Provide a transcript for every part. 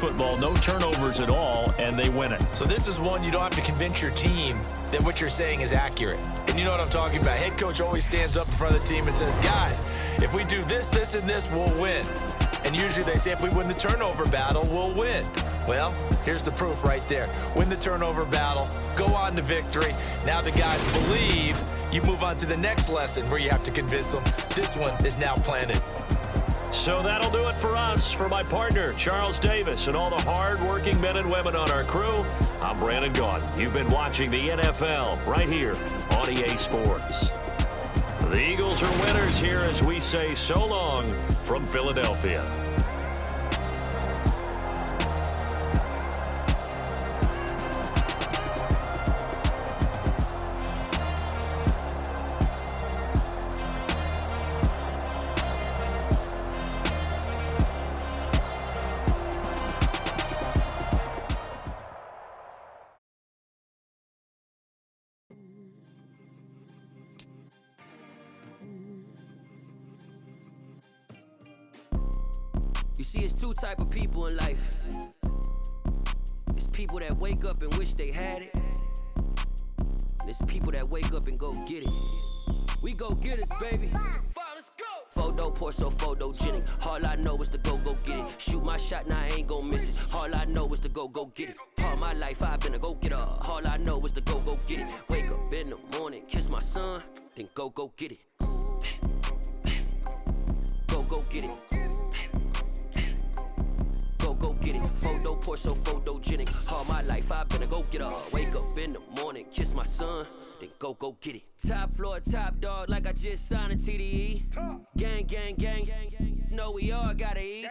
football, no turnovers at all, and they win it. So this is one you don't have to convince your team that what you're saying is accurate. And you know what I'm talking about. Head coach always stands up in front of the team and says, guys, if we do this, this, and this, we'll win. And usually they say if we win the turnover battle, we'll win. Well, here's the proof right there. Win the turnover battle, go on to victory. Now the guys believe. You move on to the next lesson where you have to convince them. This one is now planted. So that'll do it for us. For my partner, Charles Davis, and all the hard-working men and women on our crew, I'm Brandon Gaudin. You've been watching the NFL right here on EA Sports. The Eagles are winners here as we say so long from Philadelphia. You see, it's two type of people in life. It's people that wake up and wish they had it. And it's people that wake up and go get it. We go get it, baby. Let's go. Photo, Porso, photogenic. All I know is to go get it. Shoot my shot, now I ain't gon' miss it. All I know is to go get it. All my life I've been a go-getter. All I know is to go get it. Wake up in the morning, kiss my son, then go get it. Go get it. Go get it. Photo, Porso, photogenic. All my life I've been a go-getter. Wake up in the morning, kiss my son, then go get it. Top floor, top dog, like I just signed a TDE. Gang, gang, gang, gang. Know we all gotta eat.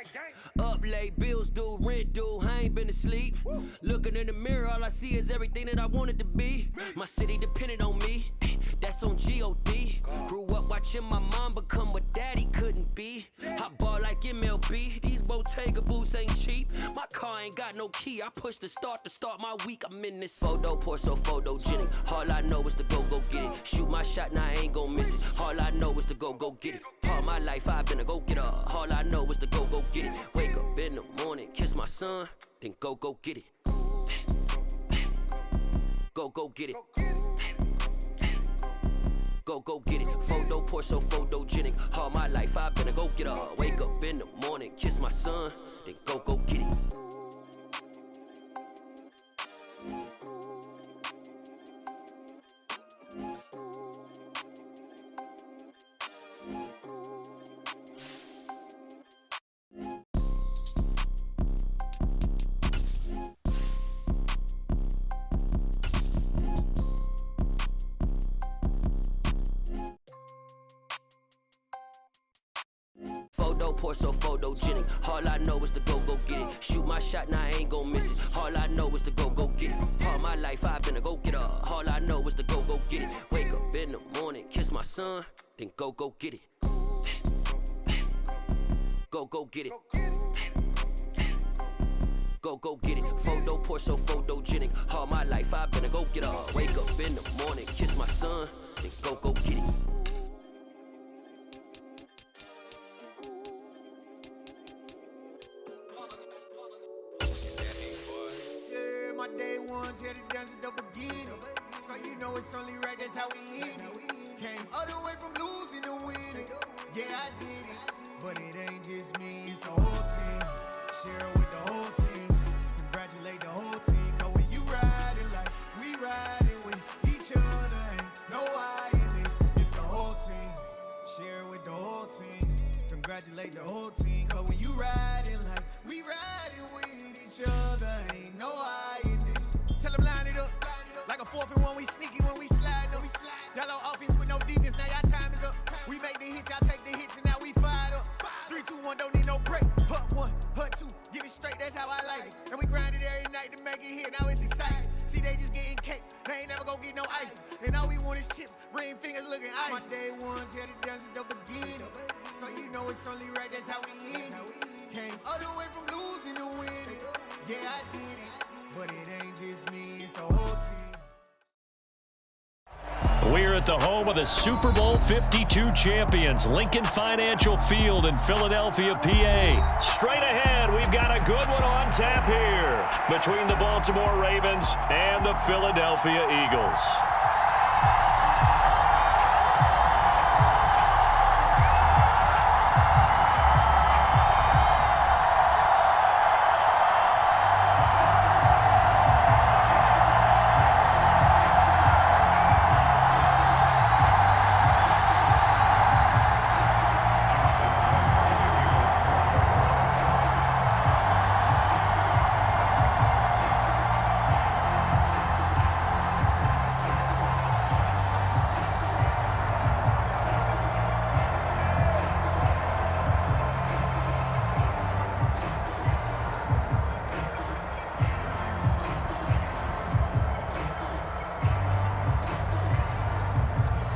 Up late, bills due, rent due, I ain't been asleep. Looking in the mirror, all I see is everything that I wanted to be. My city depended on me, that's on G.O.D. Grew up watching my mom become what daddy couldn't be. I ball like MLB, these Bottega boots ain't cheap. My car ain't got no key, I push the start to start my week. I'm in this photo, Porso, photogenic. All I know is to go get it. Shoot my shot, now I ain't gon' miss it. All I know is to go get it. All my life I've been a go-getter. All I know is to go get it. Wake up in the morning, kiss my son, then go get it. Go get it. Go get it. Photo, Porso, photogenic. All my life I've been a go-getter. Wake up in the morning, kiss my son, then go get it. Photo, Porso, photogenic. All I know is to go get it. Shoot my shot, now I ain't gon' miss it. All I know is to go get it. All my life I've been a go-getter. All I know is to go get it. Wake up in the morning, kiss my son, then go get it. Go get it. Go get it. Photo, Porso, photogenic. All my life I've been a go-getter. Wake up in the morning, kiss my son, then go get it. My day ones here to dance at the beginning. So you know it's only right, that's how we end it. Came all the way from losing to winning. Yeah, I did it. But it ain't just me, it's the whole team. Share it with the whole team. Congratulate the whole team. Cause when you riding like we riding with each other, ain't no I in this. It's the whole team. Share it with the whole team. Congratulate the whole team. Cause when you riding like we riding with each other, ain't no I in this. Tell them line it up. Like a 4th and 1, we sneaky when we slide. No, we slide. Y'all on offense with no defense, now y'all time is up. We make the hits, y'all take the hits, and now we fired up. 3, 2, 1, don't need no break. Hut 1, hut 2, give it straight, that's how I like it. And we grind it every night to make it here, now it's exciting. See, they just getting cake, they ain't never gonna get no ice. And all we want is chips, ring fingers looking ice. My day ones here to dance at the beginning. So you know it's only right, that's how we end it. Came all the way from losing to winning. Yeah, I did it. But it ain't just me, it's the whole team. We're at the home of the Super Bowl 52 champions, Lincoln Financial Field in Philadelphia, PA. Straight ahead, we've got a good one on tap here between the Baltimore Ravens and the Philadelphia Eagles.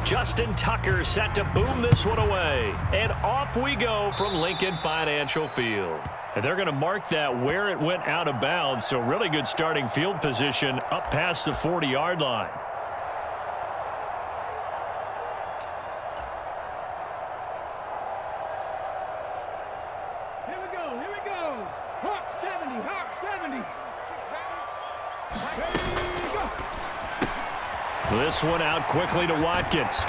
Justin Tucker set to boom this one away. And off we go from Lincoln Financial Field. And they're going to mark that where it went out of bounds. So really good starting field position up past the 40-yard line. Here we go, here we go. Hawk 70, Hawk 70. Ready, go. This one out quickly to Watkins.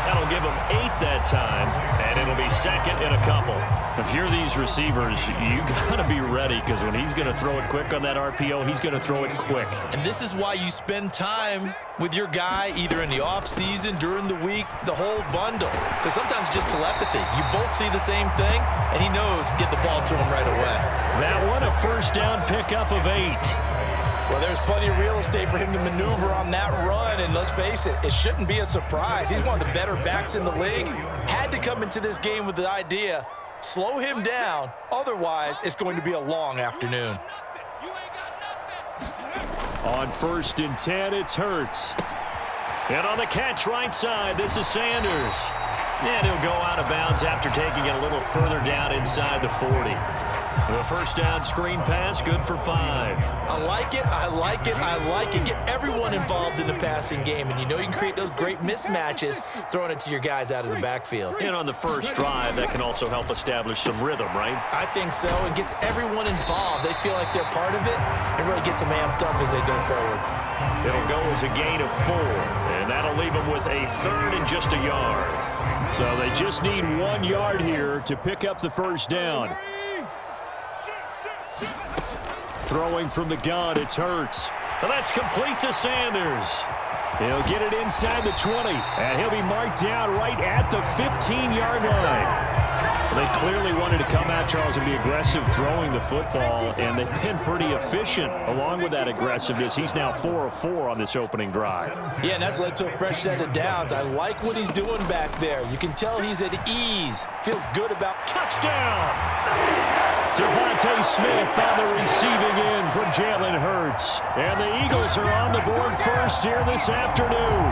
That'll give him 8 that time, and it'll be second in a couple. If you're these receivers, you got to be ready, because when he's going to throw it quick on that RPO, he's going to throw it quick. And this is why you spend time with your guy either in the offseason, during the week, the whole bundle. Because sometimes it's just telepathy. You both see the same thing, and he knows get the ball to him right away. That one, a first down pickup of 8. Well, there's plenty of real estate for him to maneuver on that run, and let's face it, it shouldn't be a surprise. He's one of the better backs in the league. Had to come into this game with the idea, slow him down, otherwise it's going to be a long afternoon. On 1st and 10, it's Hurts. And on the catch right side, this is Sanders. And he'll go out of bounds after taking it a little further down inside the 40. The first down screen pass, good for 5. I like it, I like it, I like it. Get everyone involved in the passing game, and you know you can create those great mismatches throwing it to your guys out of the backfield. And on the first drive, that can also help establish some rhythm, right? I think so. It gets everyone involved. They feel like they're part of it and really gets them amped up as they go forward. It'll go as a gain of 4, and that'll leave them with a 3rd and just a yard. So they just need 1 yard here to pick up the first down. Throwing from the gun, it's Hurts. Well, that's complete to Sanders. He'll get it inside the 20, and he'll be marked down right at the 15-yard line. They clearly wanted to come out, Charles, and be aggressive throwing the football, and they've been pretty efficient along with that aggressiveness. He's now 4 of 4 on this opening drive. Yeah, and that's led to a fresh set of downs. I like what he's doing back there. You can tell he's at ease. Feels good about touchdown. Devontae Smith found the receiving end from Jalen Hurts. And the Eagles are on the board first here this afternoon.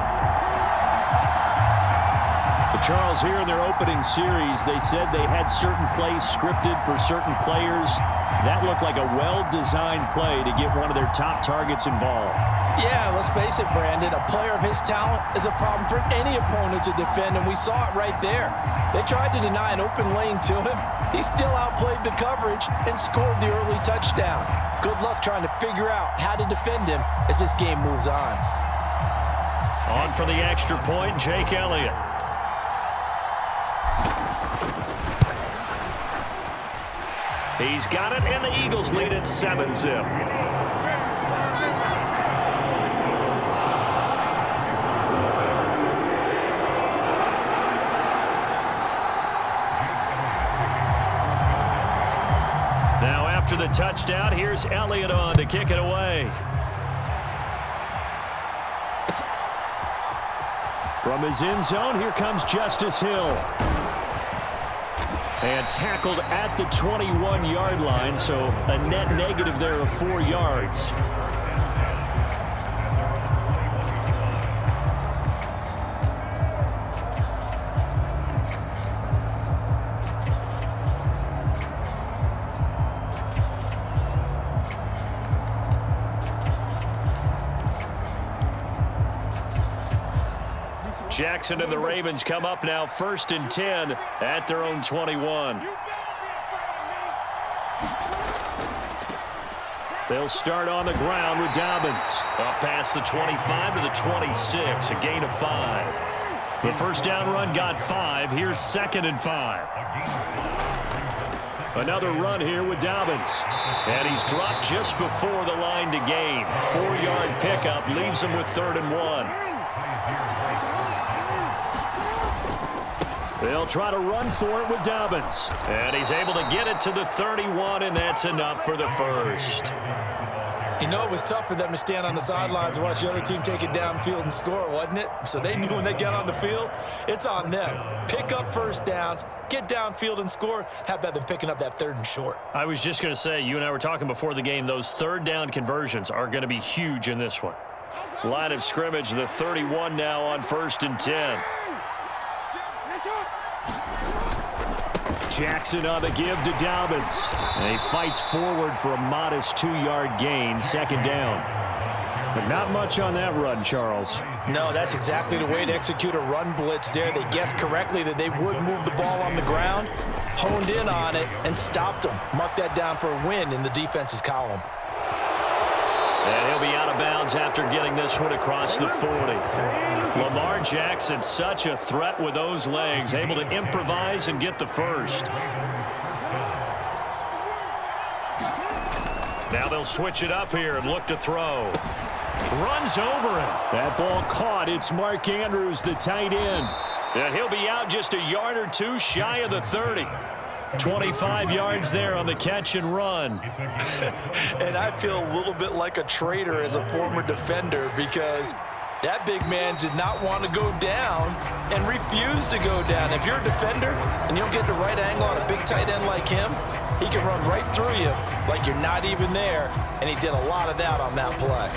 Charles, here in their opening series, they said they had certain plays scripted for certain players. That looked like a well-designed play to get one of their top targets involved. Yeah, let's face it, Brandon. A player of his talent is a problem for any opponent to defend, and we saw it right there. They tried to deny an open lane to him. He still outplayed the coverage and scored the early touchdown. Good luck trying to figure out how to defend him as this game moves on. On for the extra point, Jake Elliott. He's got it, and the Eagles lead at 7-0. Now after the touchdown, here's Elliott on to kick it away. From his end zone, here comes Justice Hill. And tackled at the 21-yard line, so a net negative there of 4 yards. Jackson and the Ravens come up now 1st and 10 at their own 21. They'll start on the ground with Dobbins. Up past the 25 to the 26, a gain of 5. The first down run got 5. Here's 2nd and 5. Another run here with Dobbins. And he's dropped just before the line to gain. 4-yard pickup leaves him with 3rd and 1. They'll try to run for it with Dobbins. And he's able to get it to the 31, and that's enough for the first. You know, it was tough for them to stand on the sidelines and watch the other team take it downfield and score, wasn't it? So they knew when they got on the field, it's on them. Pick up first downs, get downfield and score. How about them picking up that 3rd and short? I was just going to say, you and I were talking before the game, those 3rd down conversions are going to be huge in this one. Line of scrimmage, the 31 now on 1st and 10. Jackson on the give to Dobbins. And he fights forward for a modest 2-yard gain, 2nd down. But not much on that run, Charles. No, that's exactly the way to execute a run blitz there. They guessed correctly that they would move the ball on the ground, honed in on it, and stopped them. Mark that down for a win in the defense's column. And he'll be out of bounds after getting this one across the 40. Lamar Jackson, such a threat with those legs, able to improvise and get the first. Now they'll switch it up here and look to throw. Runs over him. That ball caught. It's Mark Andrews, the tight end. And he'll be out just a yard or two shy of the 30. 25 yards there on the catch and run. And I feel a little bit like a traitor as a former defender because that big man did not want to go down and refused to go down. If you're a defender and you don't get the right angle on a big tight end like him, he can run right through you like you're not even there, and he did a lot of that on that play.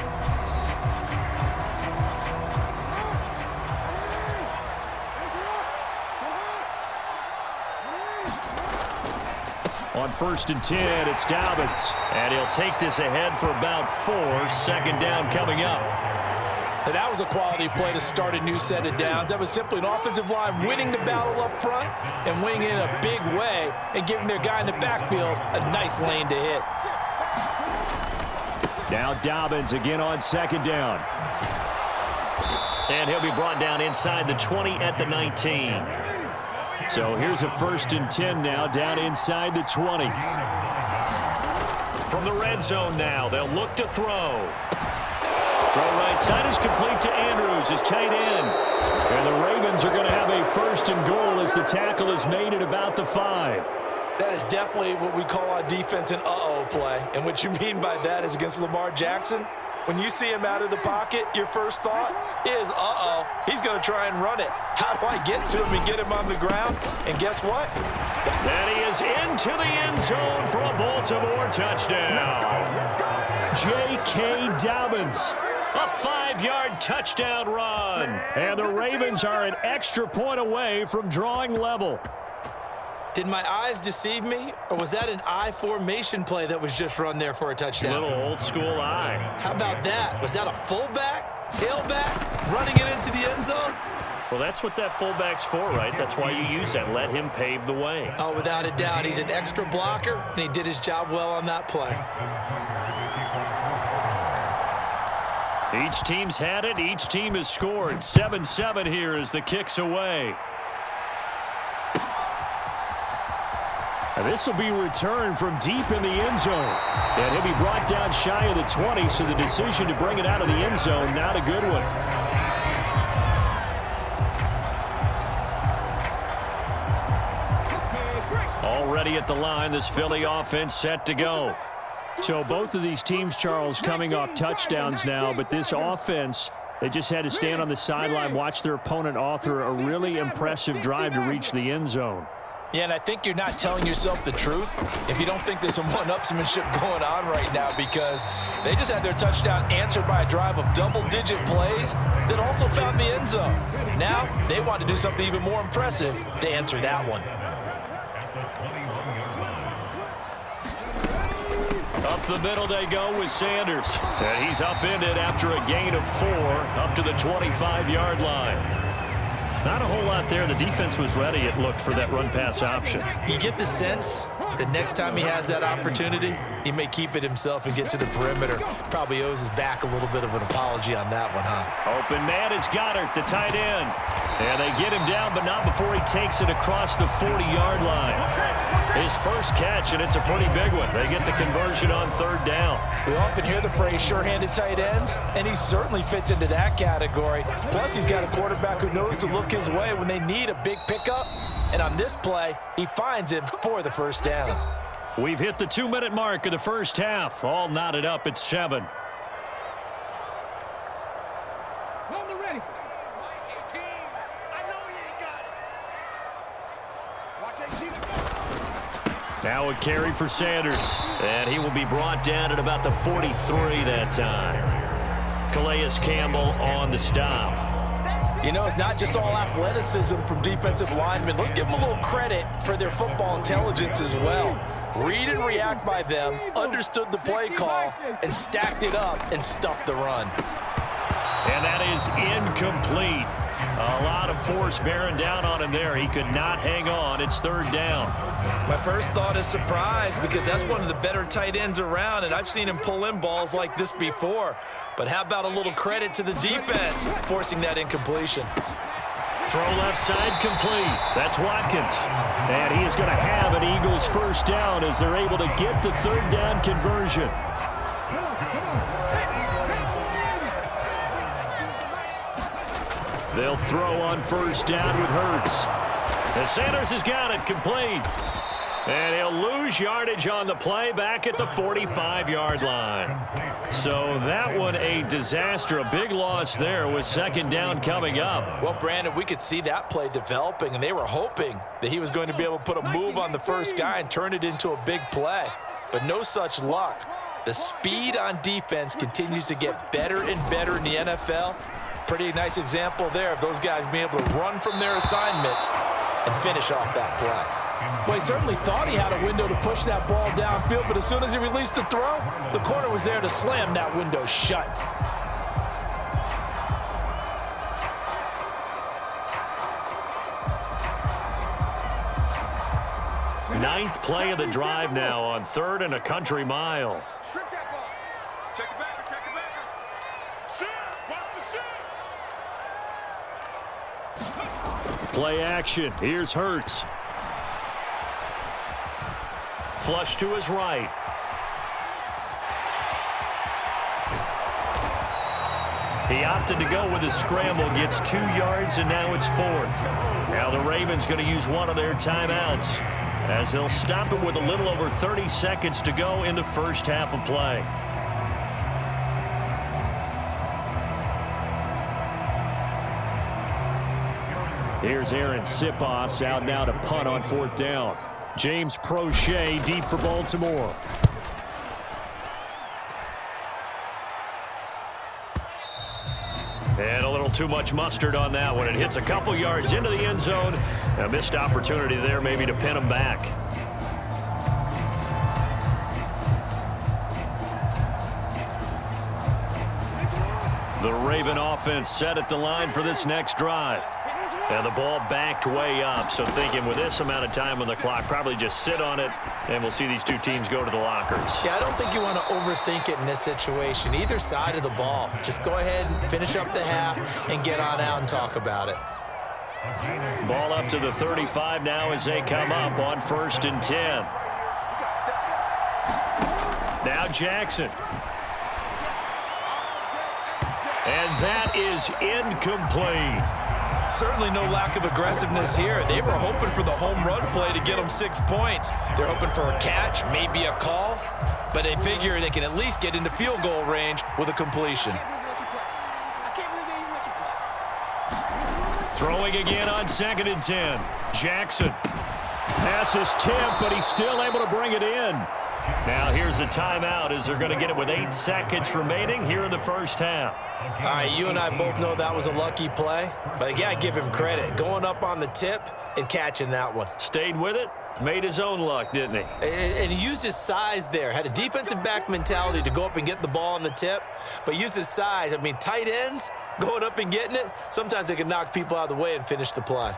On 1st and 10, it's Dobbins. And he'll take this ahead for about 4. 2nd down coming up. And that was a quality play to start a new set of downs. That was simply an offensive line winning the battle up front and winning in a big way and giving their guy in the backfield a nice lane to hit. Now Dobbins again on 2nd down. And he'll be brought down inside the 20 at the 19. So here's a 1st and 10 now, down inside the 20. From the red zone now, they'll look to throw. Throw right side is complete to Andrews, his tight end. And the Ravens are going to have a 1st and goal as the tackle is made at about the 5. That is definitely what we call on defense an uh-oh play. And what you mean by that is against Lamar Jackson, when you see him out of the pocket, your first thought is, uh-oh, he's going to try and run it. How do I get to him and get him on the ground? And guess what? And he is into the end zone for a Baltimore touchdown. J.K. Dobbins, a 5-yard touchdown run. And the Ravens are an extra point away from drawing level. Did my eyes deceive me, or was that an I formation play that was just run there for a touchdown? A little old school eye. How about that? Was that a fullback, tailback, running it into the end zone? Well, that's what that fullback's for, right? That's why you use that. Let him pave the way. Oh, without a doubt. He's an extra blocker, and he did his job well on that play. Each team's had it. Each team has scored. 7-7 here as the kick's away. And this will be returned from deep in the end zone. And he'll be brought down shy of the 20, so the decision to bring it out of the end zone, not a good one. Already at the line, this Philly offense set to go. So both of these teams, Charles, coming off touchdowns now, but this offense, they just had to stand on the sideline, watch their opponent author a really impressive drive to reach the end zone. Yeah, and I think you're not telling yourself the truth if you don't think there's some one-upsmanship going on right now, because they just had their touchdown answered by a drive of double-digit plays that also found the end zone. Now they want to do something even more impressive to answer that one. Up the middle they go with Sanders. And he's upended after a gain of 4 up to the 25-yard line. Not a whole lot there. The defense was ready, it looked, for that run-pass option. You get the sense that next time he has that opportunity, he may keep it himself and get to the perimeter. Probably owes his back a little bit of an apology on that one, huh? Open man is Goddard, the tight end. And they get him down, but not before he takes it across the 40-yard line. His first catch, and it's a pretty big one. They get the conversion on third down. We often hear the phrase sure-handed tight ends, and he certainly fits into that category. Plus, he's got a quarterback who knows to look his way when they need a big pickup. And on this play, he finds him for the first down. We've hit the 2-minute mark of the first half. All knotted up at 7. Hold it ready. Now a carry for Sanders, and he will be brought down at about the 43 that time. Calais Campbell on the stop. You know, it's not just all athleticism from defensive linemen. Let's give them a little credit for their football intelligence as well. Read and react by them, understood the play call, and stacked it up and stuffed the run. And that is incomplete. A lot of force bearing down on him there. He could not hang on. It's third down. My first thought is surprise, because that's one of the better tight ends around, and I've seen him pull in balls like this before. But how about a little credit to the defense forcing that incompletion? Throw left side complete. That's Watkins. And he is going to have an Eagles first down as they're able to get the third down conversion. They'll throw on first down with Hurts. And Sanders has got it complete. And he'll lose yardage on the play back at the 45-yard line. So that one a disaster. A big loss there with second down coming up. Well, Brandon, we could see that play developing, and they were hoping that he was going to be able to put a move on the first guy and turn it into a big play. But no such luck. The speed on defense continues to get better and better in the NFL. Pretty nice example there of those guys being able to run from their assignments and finish off that play. Well, he certainly thought he had a window to push that ball downfield, but as soon as he released the throw, the corner was there to slam that window shut. Ninth play of the drive now on third and a country mile. Strip that ball. Check it back. Check it back. Shoot. Watch the shoot. Play action. Here's Hurts. Flush to his right. He opted to go with a scramble, gets 2 yards, and now it's fourth. Now the Ravens going to use one of their timeouts as they'll stop it with a little over 30 seconds to go in the first half of play. Here's Aaron Sipos out now to punt on fourth down. James Prochet deep for Baltimore. And a little too much mustard on that one. It hits a couple yards into the end zone. A missed opportunity there maybe to pin him back. The Raven offense set at the line for this next drive. And the ball backed way up, so thinking with this amount of time on the clock, probably just sit on it, and we'll see these two teams go to the lockers. Yeah, I don't think you want to overthink it in this situation. Either side of the ball. Just go ahead and finish up the half and get on out and talk about it. Ball up to the 35 now as they come up on 1st and 10. Now Jackson. And that is incomplete. Certainly no lack of aggressiveness here. They were hoping for the home run play to get them 6 points. They're hoping for a catch, maybe a call, but they figure they can at least get into field goal range with a completion. Throwing again on 2nd and 10. Jackson. Pass is tipped, but he's still able to bring it in. Now here's a timeout as they're going to get it with 8 seconds remaining here in the first half. All right, you and I both know that was a lucky play, but I got to give him credit. Going up on the tip and catching that one. Stayed with it, Made his own luck, didn't he? And he used his size there. Had a defensive back mentality to go up and get the ball on the tip, but used his size. I mean, tight ends going up and getting it, sometimes they can knock people out of the way and finish the play.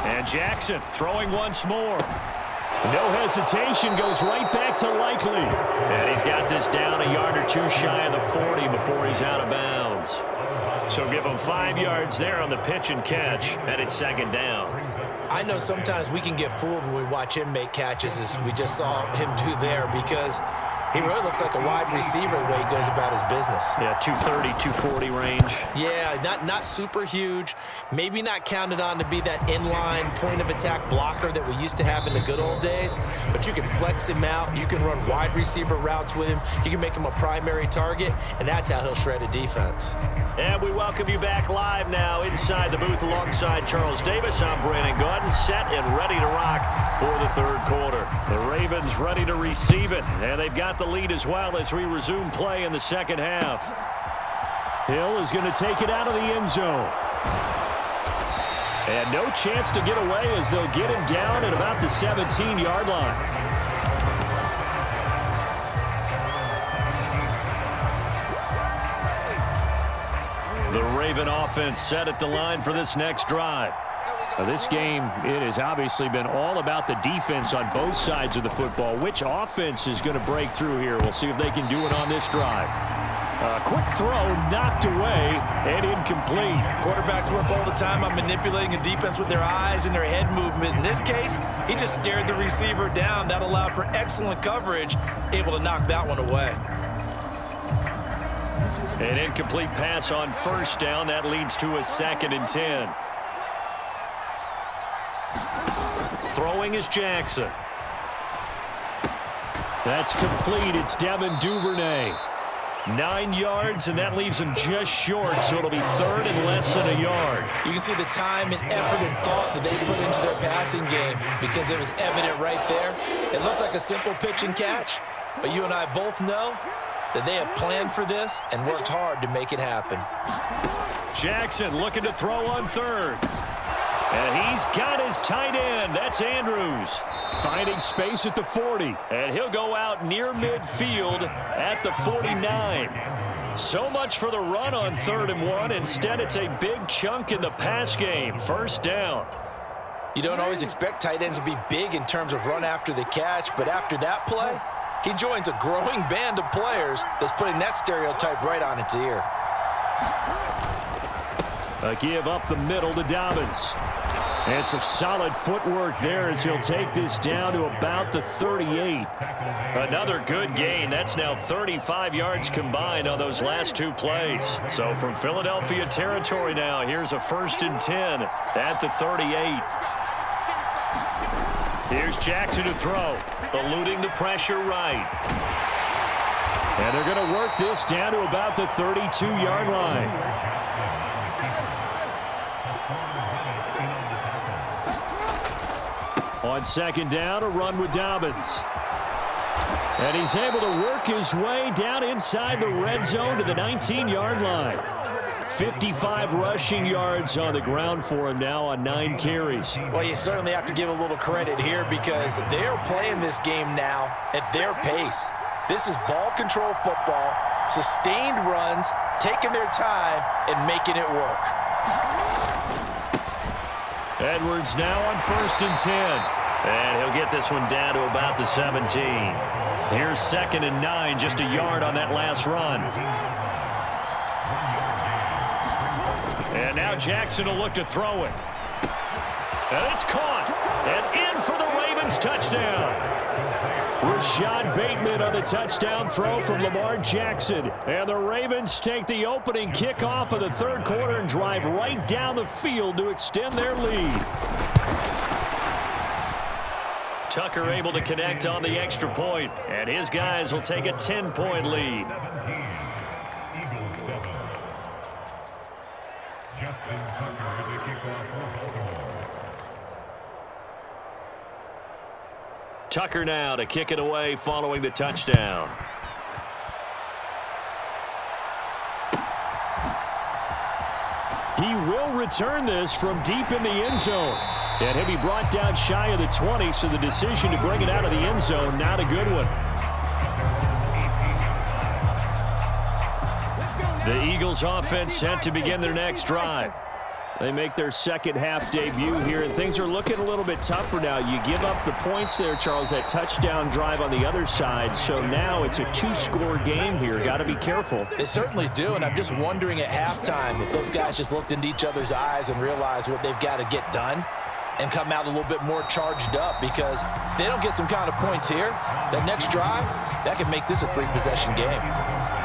And Jackson throwing once more. No hesitation, goes right back to Likely. And he's got this down a yard or two shy of the 40 before he's out of bounds. So give him 5 yards there on the pitch and catch, and it's second down. I know sometimes we can get fooled when we watch him make catches, as we just saw him do there, because he really looks like a wide receiver the way he goes about his business. Yeah, 230, 240 range. Yeah, not super huge. Maybe not counted on to be that inline point-of-attack blocker that we used to have in the good old days, but you can flex him out. You can run wide receiver routes with him. You can make him a primary target, and that's how he'll shred a defense. And we welcome you back live now inside the booth alongside Charles Davis. I'm Brandon Gaudin, set and ready to rock for the third quarter. The Ravens ready to receive it, and they've got the lead as well as we resume play in the second half. Hill is going to take it out of the end zone. And no chance to get away as they'll get him down at about the 17-yard line. The Raven offense set at the line for this next drive. Now this game, it has obviously been all about the defense on both sides of the football. Which offense is going to break through here? We'll see if they can do it on this drive. Quick throw, knocked away, and incomplete. Quarterbacks work all the time on manipulating a defense with their eyes and their head movement. In this case, he just stared the receiver down. That allowed for excellent coverage, able to knock that one away. An incomplete pass on first down. That leads to a 2nd and 10. Throwing is Jackson. That's complete. It's Devin Duvernay. 9 yards, and that leaves him just short, so it'll be 3rd and less than a yard. You can see the time and effort and thought that they put into their passing game because it was evident right there. It looks like a simple pitch and catch, but you and I both know that they have planned for this and worked hard to make it happen. Jackson looking to throw on 3rd. And he's got his tight end. That's Andrews. Finding space at the 40. And he'll go out near midfield at the 49. So much for the run on 3rd and 1. Instead, it's a big chunk in the pass game. First down. You don't always expect tight ends to be big in terms of run after the catch, but after that play, he joins a growing band of players that's putting that stereotype right on its ear. A give up the middle to Dobbins. And some solid footwork there as he'll take this down to about the 38. Another good gain. That's now 35 yards combined on those last 2 plays. So from Philadelphia territory now, here's a 1st and 10 at the 38. Here's Jackson to throw, eluding the pressure right. And they're going to work this down to about the 32-yard line. On 2nd down, a run with Dobbins. And he's able to work his way down inside the red zone to the 19-yard line. 55 rushing yards on the ground for him now on 9 carries. Well, you certainly have to give a little credit here because they're playing this game now at their pace. This is ball control football, sustained runs, taking their time and making it work. Edwards now on 1st and 10. And he'll get this one down to about the 17. Here's 2nd and 9, just a yard on that last run. And now Jackson will look to throw it. And it's caught. And in for the Ravens touchdown. Rashad Bateman on the touchdown throw from Lamar Jackson. And the Ravens take the opening kickoff of the 3rd quarter and drive right down the field to extend their lead. Tucker able to connect on the extra point, and his guys will take a 10-point lead. Tucker now to kick it away following the touchdown. He will return this from deep in the end zone. And he'll be brought down shy of the 20, so the decision to bring it out of the end zone, not a good one. The Eagles offense set to begin their next drive. They make their second half debut here, and things are looking a little bit tougher now. You give up the points there, Charles, that touchdown drive on the other side. So now it's a 2-score game here. Got to be careful. They certainly do, and I'm just wondering at halftime if those guys just looked into each other's eyes and realized what they've got to get done and come out a little bit more charged up, because if they don't get some kind of points here, that next drive, that could make this a 3-possession game.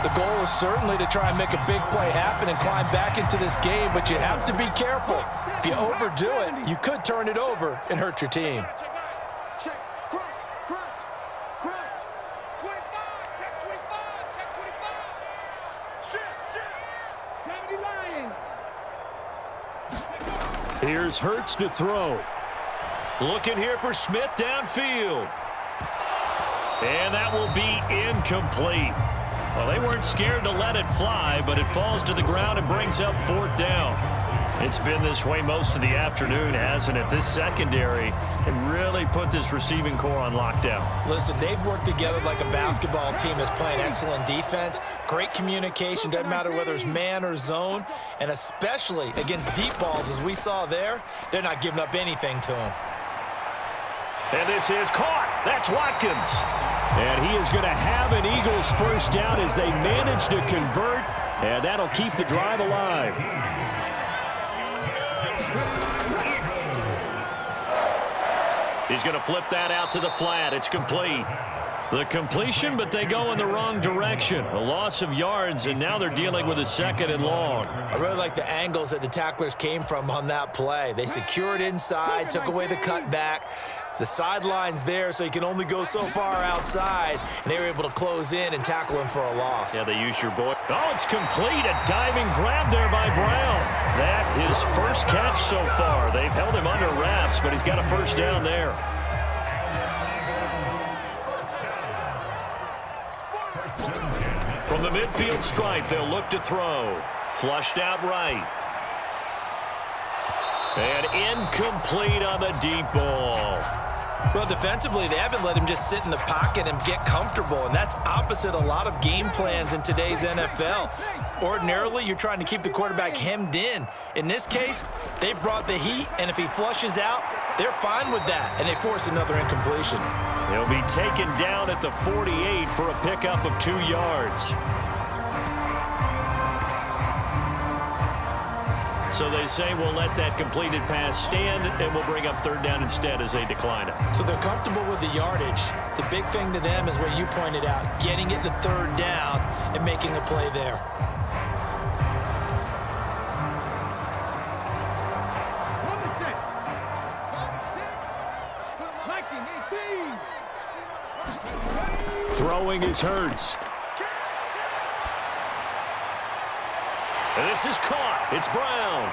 The goal is certainly to try and make a big play happen and climb back into this game, but you have to be careful. If you overdo it, you could turn it over and hurt your team. Check, crunch, crunch, crunch. 25, check 25, check 25. Shit. 70 Lions. Here's Hurts to throw. Looking here for Smith downfield. And that will be incomplete. Well, they weren't scared to let it fly, but it falls to the ground and brings up 4th down. It's been this way most of the afternoon, hasn't it? This secondary can really put this receiving core on lockdown. Listen, they've worked together like a basketball team that's playing excellent defense. Great communication, doesn't matter whether it's man or zone, and especially against deep balls, as we saw there, they're not giving up anything to them. And this is caught. That's Watkins. And he is going to have an Eagles first down as they manage to convert, and that'll keep the drive alive. He's going to flip that out to the flat. It's complete. The completion, but they go in the wrong direction. A loss of yards, and now they're dealing with a 2nd and long. I really like the angles that the tacklers came from on that play. They secured inside, took away the cutback. The sideline's there, so you can only go so far outside, and they were able to close in and tackle him for a loss. Yeah, they used your boy. Oh, it's complete. A diving grab there by Brown. That his first catch so far. They've held him under wraps, but he's got a first down there. From the midfield stripe, they'll look to throw. Flushed out right. And incomplete on the deep ball. Well, defensively, they haven't let him just sit in the pocket and get comfortable, and that's opposite a lot of game plans in today's NFL. Ordinarily, you're trying to keep the quarterback hemmed in. In this case, they brought the heat, and if he flushes out, they're fine with that, and they force another incompletion. He'll be taken down at the 48 for a pickup of 2 yards. So they say we'll let that completed pass stand, and we'll bring up 3rd down instead as they decline it. So they're comfortable with the yardage. The big thing to them is what you pointed out, getting it to 3rd down and making the play there. Throwing is Hurts. And this is caught. It's Brown.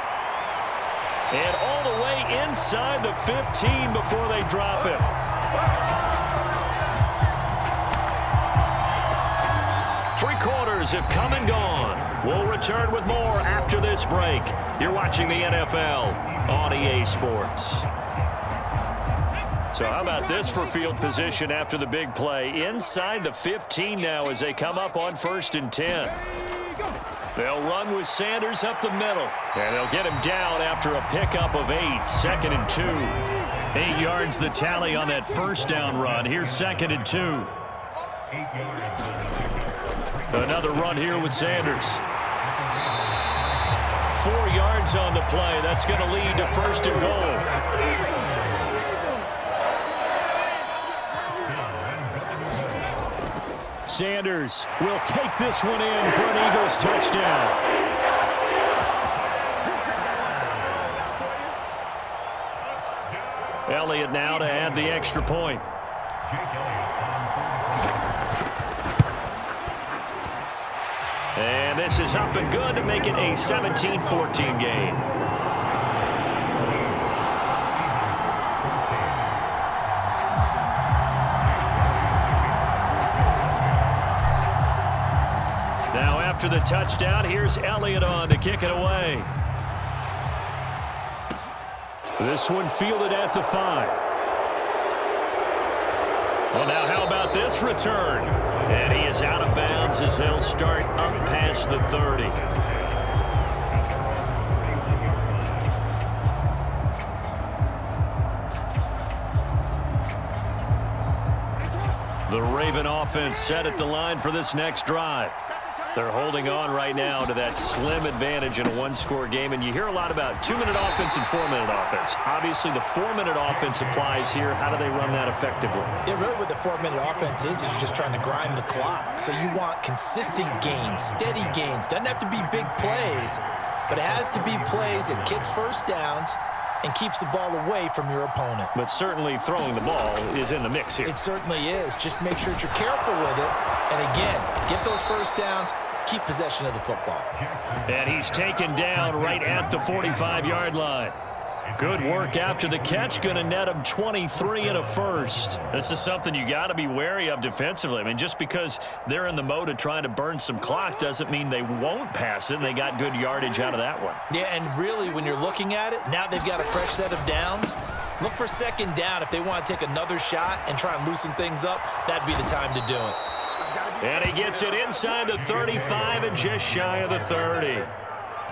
And all the way inside the 15 before they drop it. Three quarters have come and gone. We'll return with more after this break. You're watching the NFL on EA Sports. So how about this for field position after the big play? Inside the 15 now as they come up on 1st and 10. They'll run with Sanders up the middle. And they'll get him down after a pickup of 8. 2nd and 2. 8 yards the tally on that first down run. Here's 2nd and 2. Another run here with Sanders. 4 yards on the play. That's going to lead to 1st and goal. Sanders will take this one in for an Eagles touchdown. Elliott now to add the extra point. And this is up and good to make it a 17-14 game. After the touchdown, here's Elliott on to kick it away. This one fielded at the 5. Well, now how about this return? And he is out of bounds as they'll start up past the 30. The Raven offense set at the line for this next drive. They're holding on right now to that slim advantage in a one-score game, and you hear a lot about 2-minute offense and 4-minute offense. Obviously, the 4-minute offense applies here. How do they run that effectively? Yeah, really what the 4-minute offense is you're just trying to grind the clock. So you want consistent gains, steady gains. Doesn't have to be big plays, but it has to be plays that gets first downs and keeps the ball away from your opponent. But certainly throwing the ball is in the mix here. It certainly is. Just make sure that you're careful with it. And again, get those first downs, keep possession of the football. And he's taken down right at the 45-yard line. Good work after the catch. Going to net him 23 and a first. This is something you got to be wary of defensively. I mean, just because they're in the mode of trying to burn some clock doesn't mean they won't pass it. And they got good yardage out of that one. Yeah, and really, when you're looking at it, now they've got a fresh set of downs. Look for second down. If they want to take another shot and try and loosen things up, that'd be the time to do it. And he gets it inside the 35 and just shy of the 30.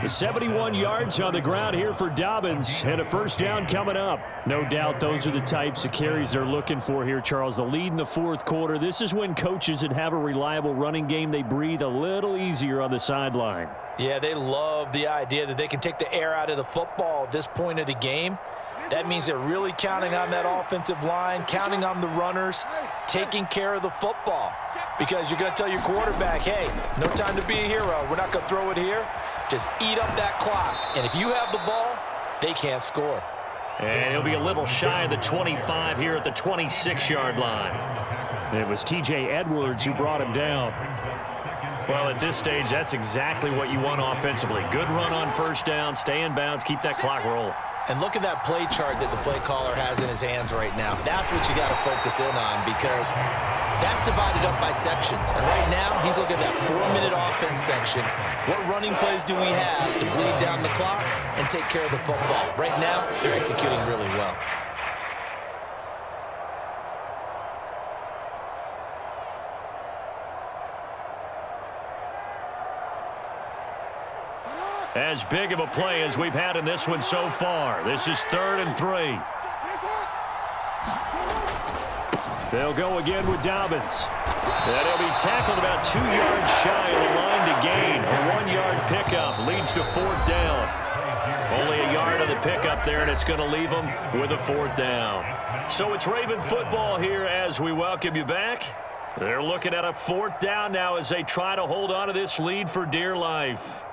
71 yards on the ground here for Dobbins, and a first down coming up. No doubt those are the types of carries they're looking for here, Charles. The lead in the fourth quarter. This is when coaches that have a reliable running game, they breathe a little easier on the sideline. Yeah, they love the idea that they can take the air out of the football at this point of the game. That means they're really counting on that offensive line, counting on the runners, taking care of the football. Because you're going to tell your quarterback, hey, no time to be a hero. We're not going to throw it here. Just eat up that clock. And if you have the ball, they can't score. And he'll be a little shy of the 25 here at the 26-yard line. It was T.J. Edwards who brought him down. Well, at this stage, that's exactly what you want offensively. Good run on first down, stay in bounds, keep that clock rolling. And look at that play chart that the play caller has in his hands right now. That's what you got to focus in on because that's divided up by sections. And right now, he's looking at that 4-minute offense section. What running plays do we have to bleed down the clock and take care of the football? Right now, they're executing really well. As big of a play as we've had in this one so far. This is 3rd and 3. They'll go again with Dobbins. And he'll be tackled about 2 yards shy of the line to gain. A 1-yard pickup leads to 4th down. Only a yard of the pickup there, and it's going to leave them with a 4th down. So it's Raven football here as we welcome you back. They're looking at a 4th down now as they try to hold on to this lead for dear life.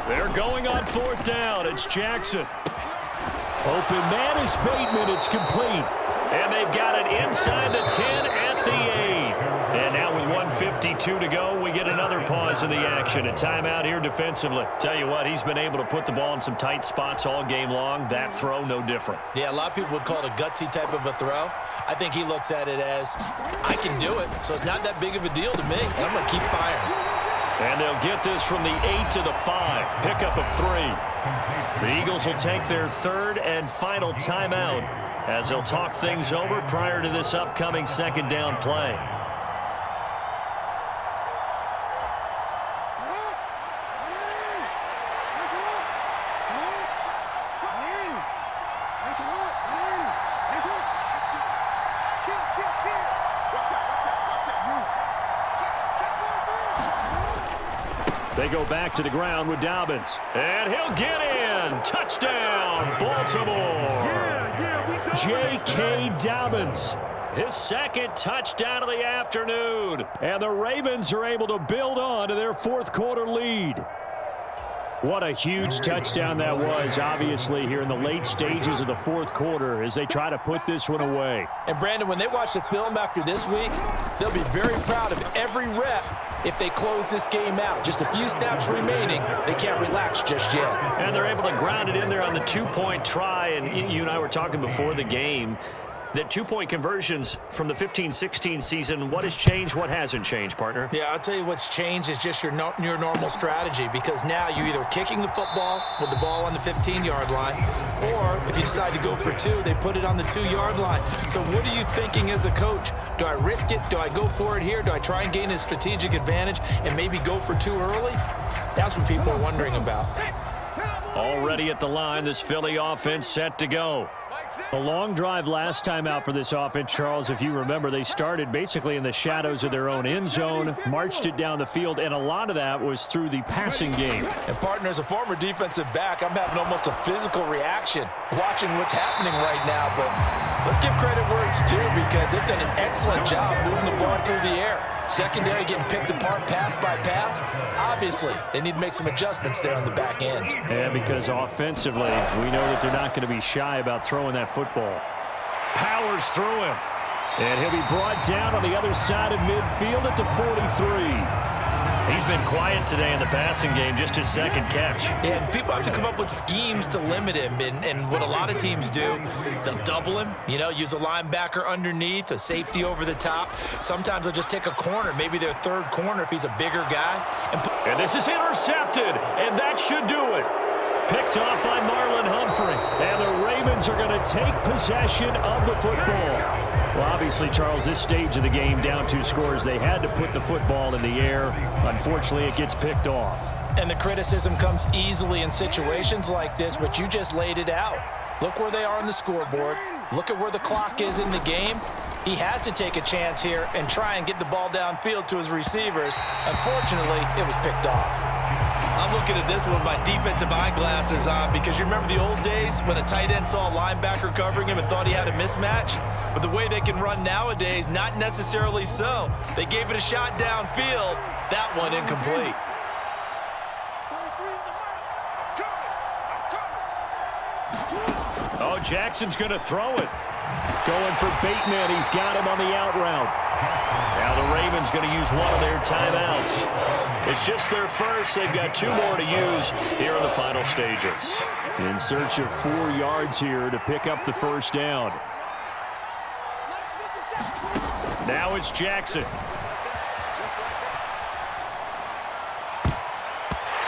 They're going on 4th down. It's Jackson. Open man is Bateman. It's complete. And they've got it inside the 10 at the 8. And now with 1:52 to go, we get another pause in the action. A timeout here defensively. Tell you what, he's been able to put the ball in some tight spots all game long. That throw, no different. Yeah, a lot of people would call it a gutsy type of a throw. I think he looks at it as, I can do it, so it's not that big of a deal to me. And I'm going to keep firing. And they'll get this from the 8 to the 5. Pickup of 3. The Eagles will take their 3rd and final timeout as they'll talk things over prior to this upcoming 2nd down play. They go back to the ground with Dobbins. And he'll get in. Touchdown, Baltimore. J.K. Dobbins. His 2nd touchdown of the afternoon. And the Ravens are able to build on to their 4th quarter lead. What a huge touchdown that was, obviously, here in the late stages of the fourth quarter as they try to put this one away. And, Brandon, when they watch the film after this week, they'll be very proud of every rep if they close this game out. Just a few snaps remaining. They can't relax just yet. And they're able to ground it in there on the two-point try. And you and I were talking before the game that two-point conversions from the 15-16 season, what has changed, what hasn't changed, partner? Yeah, I'll tell you what's changed is just your normal strategy, because now you're either kicking the football with the ball on the 15-yard line, or if you decide to go for two, they put it on the 2-yard line. So what are you thinking as a coach? Do I risk it? Do I go for it here? Do I try and gain a strategic advantage and maybe go for two early? That's what people are wondering about. Already at the line, this Philly offense set to go. A long drive last time out for this offense, Charles. If you remember, they started basically in the shadows of their own end zone, marched it down the field, and a lot of that was through the passing game. And, partner, as a former defensive back, I'm having almost a physical reaction watching what's happening right now. But let's give credit where it's due, because they've done an excellent job moving the ball through the air. Secondary getting picked apart pass by pass. Obviously, they need to make some adjustments there on the back end. Yeah, because offensively, we know that they're not going to be shy about throwing that football. Powers through him. And he'll be brought down on the other side of midfield at the 43. He's been quiet today in the passing game, just his second catch. And people have to come up with schemes to limit him. And what a lot of teams do, they'll double him, use a linebacker underneath, a safety over the top. Sometimes they'll just take a corner, maybe their third corner if he's a bigger guy. And this is intercepted, and that should do it. Picked off by Marlon Humphrey. And the Ravens are going to take possession of the football. Well, obviously, Charles, this stage of the game, down 2 scores, they had to put the football in the air. Unfortunately, it gets picked off. And the criticism comes easily in situations like this, but you just laid it out. Look where they are on the scoreboard. Look at where the clock is in the game. He has to take a chance here and try and get the ball downfield to his receivers. Unfortunately, it was picked off. I'm looking at this with my defensive eyeglasses on, because you remember the old days when a tight end saw a linebacker covering him and thought he had a mismatch? But the way they can run nowadays, not necessarily so. They gave it a shot downfield. That one incomplete. Oh, Jackson's going to throw it. Going for Bateman. He's got him on the out route. Now the Ravens going to use one of their timeouts. It's just their first. They've got 2 more to use here in the final stages. In search of 4 yards here to pick up the first down. Now it's Jackson.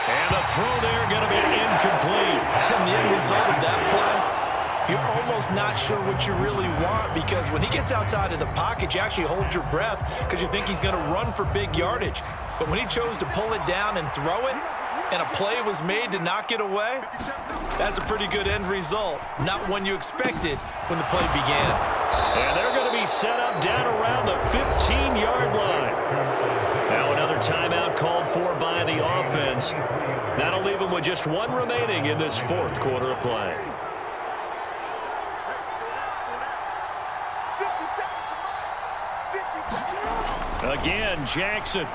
And the throw there going to be incomplete. And the end result of that play, you're almost not sure what you really want, because when he gets outside of the pocket, you actually hold your breath because you think he's going to run for big yardage. But when he chose to pull it down and throw it, and a play was made to knock it away, that's a pretty good end result. Not one you expected when the play began. And they're going to be set up down around the 15-yard line. Now another timeout called for by the offense. That'll leave them with just 1 remaining in this fourth quarter of play. Again, Jackson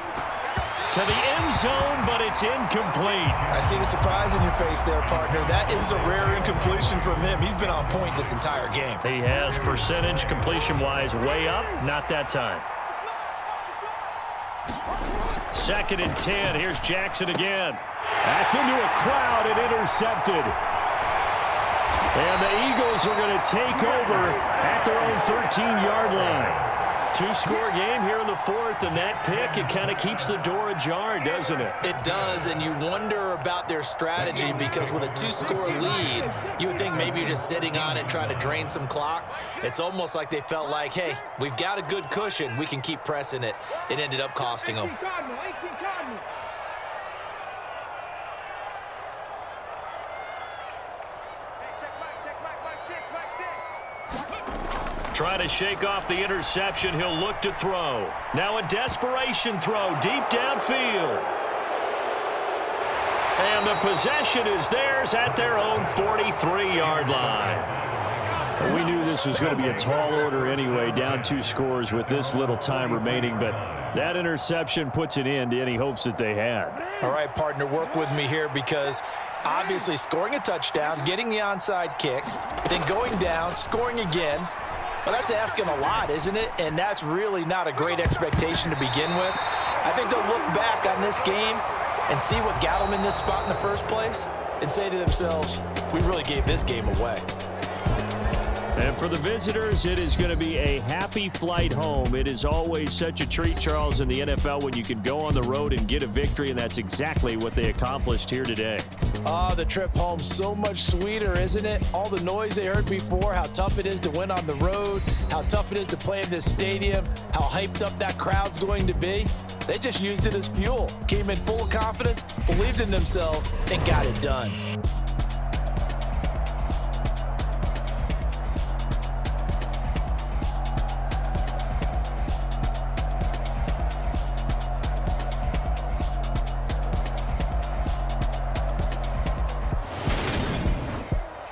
to the end zone, but it's incomplete. I see the surprise in your face there, partner. That is a rare incompletion from him. He's been on point this entire game. He has, percentage completion-wise, way up. Not that time. 2nd and 10. Here's Jackson again. That's into a crowd and intercepted. And the Eagles are going to take over at their own 13-yard line. 2-score game here in the fourth, and that pick, it kind of keeps the door ajar, doesn't it? It does, and you wonder about their strategy, because with a 2-score lead, you would think maybe you're just sitting on it trying to drain some clock. It's almost like they felt like, hey, we've got a good cushion. We can keep pressing it. It ended up costing them. Trying to shake off the interception. He'll look to throw. Now a desperation throw deep downfield. And the possession is theirs at their own 43-yard line. We knew this was going to be a tall order anyway, down 2 scores with this little time remaining, but That interception puts an end to any hopes that they had. All right, partner, work with me here because obviously scoring a touchdown, getting the onside kick, then going down, scoring again, well, that's asking a lot, isn't it? And that's really not a great expectation to begin with. I think they'll look back on this game and see what got them in this spot in the first place and say to themselves, we really gave this game away. And for the visitors, it is going to be a happy flight home. It is always such a treat, Charles, in the NFL when you can go on the road and get a victory, and that's exactly what they accomplished here today. The trip home so much sweeter, isn't it? All the noise they heard before, how tough it is to win on the road, how tough it is to play in this stadium, how hyped up that crowd's going to be. They just used it as fuel, came in full of confidence, believed in themselves, and got it done.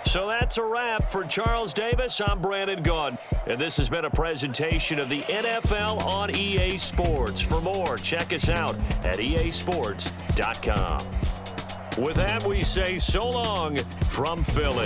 So that's a wrap for Charles Davis. I'm Brandon Gunn, and this has been a presentation of the NFL on EA Sports. For more, check us out at easports.com. With that, we say so long from Philly.